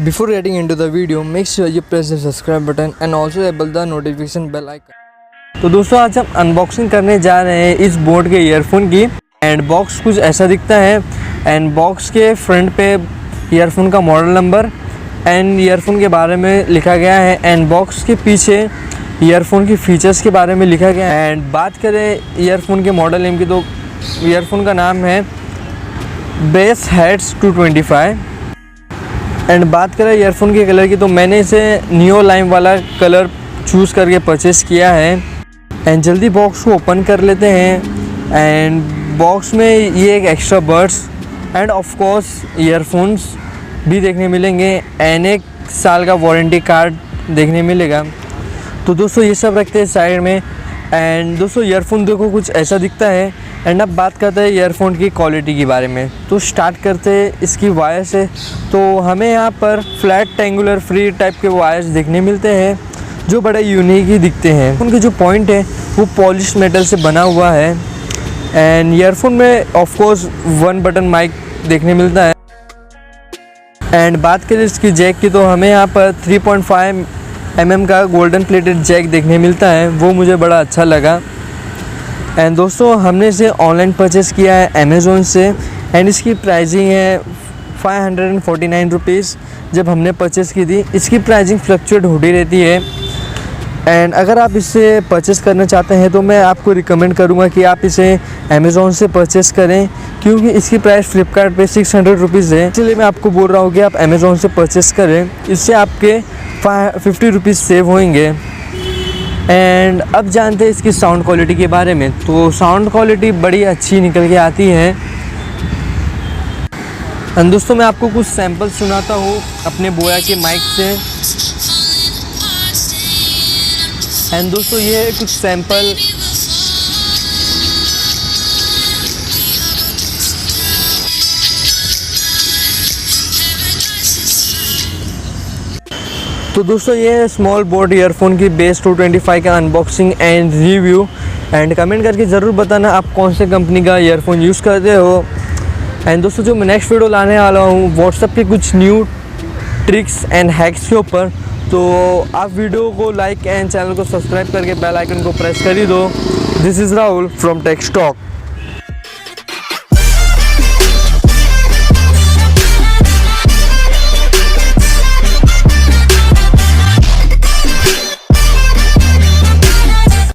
Before getting into the video, make sure you press the subscribe button and also enable the notification bell icon. तो दोस्तों आज हम unboxing करने जा रहे हैं इस बोट के ईयरफोन की। एंड बॉक्स कुछ ऐसा दिखता है। एंड बॉक्स के फ्रंट पे ईयरफोन का मॉडल नंबर एंड ईयरफोन के बारे में लिखा गया है। एंड बॉक्स के पीछे ईयरफोन की फीचर्स के बारे में लिखा गया है। एंड बात करें ईयरफोन के मॉडल नेम की, तो ईयरफोन का नाम है boAt 225। एंड बात करें ईयरफोन के कलर की, तो मैंने इसे नियो लाइम वाला कलर चूज़ करके परचेज़ किया है। एंड जल्दी बॉक्स को ओपन कर लेते हैं। एंड बॉक्स में ये एक extra buds end of course earphones भी देखने मिलेंगे एंड 1 साल का वारंटी कार्ड देखने मिलेगा। तो दोस्तों ये सब रखते हैं साइड में। एंड दोस्तों ईयरफोन देखो कुछ ऐसा दिखता है। एंड अब बात करते हैं ईयरफोन की क्वालिटी के बारे में। तो स्टार्ट करते हैं इसकी वायर से। तो हमें यहाँ पर फ्लैट ट्रायंगुलर फ्री टाइप के वायर्स देखने मिलते हैं जो बड़े यूनिक ही दिखते हैं। उनके जो पॉइंट है वो पॉलिश मेटल से बना हुआ है। एंड ईयरफोन में ऑफ कोर्स 1 बटन माइक देखने मिलता है। एंड बात करें इसकी जैक की, तो हमें यहाँ पर 3.5 mm का गोल्डन प्लेटेड जैक देखने मिलता है, वो मुझे बड़ा अच्छा लगा। एंड दोस्तों हमने इसे ऑनलाइन परचेज़ किया है अमेज़ोन से। एंड इसकी प्राइसिंग है 549 रुपीज़। जब हमने परचेज़ की थी, इसकी प्राइसिंग फ्लक्चुएट होती रहती है। एंड अगर आप इसे परचेज़ करना चाहते हैं तो मैं आपको रिकमेंड करूँगा कि आप इसे अमेज़ोन से परचेज़ करें, क्योंकि इसकी प्राइस फ्लिपकार्ट पे 600 रुपीज़ है। इसलिए मैं आपको बोल रहा हूँ कि आप अमेज़ोन से परचेज़ करें, इससे आपके 50 रुपीज़ सेव होंगे। एंड अब जानते हैं इसकी साउंड क्वालिटी के बारे में। तो साउंड क्वालिटी बड़ी अच्छी निकल के आती है। एंड दोस्तों मैं आपको कुछ सैंपल सुनाता हूँ अपने बोया के माइक से। एंड दोस्तों ये है कुछ सैंपल। तो दोस्तों ये है स्मॉल बोट ईयरफोन की boAt 225 का unboxing and review. And comment करके ज़रूर बताना आप कौन से कंपनी का ईयरफोन यूज़ करते हो। एंड दोस्तों जो मैं नेक्स्ट वीडियो लाने वाला हूँ व्हाट्सएप के कुछ न्यू ट्रिक्स एंड हैक्स के ऊपर, तो आप वीडियो को लाइक एंड चैनल को सब्सक्राइब करके बेल आइकन को प्रेस कर ही दो। This is Rahul from टेक्सटॉक।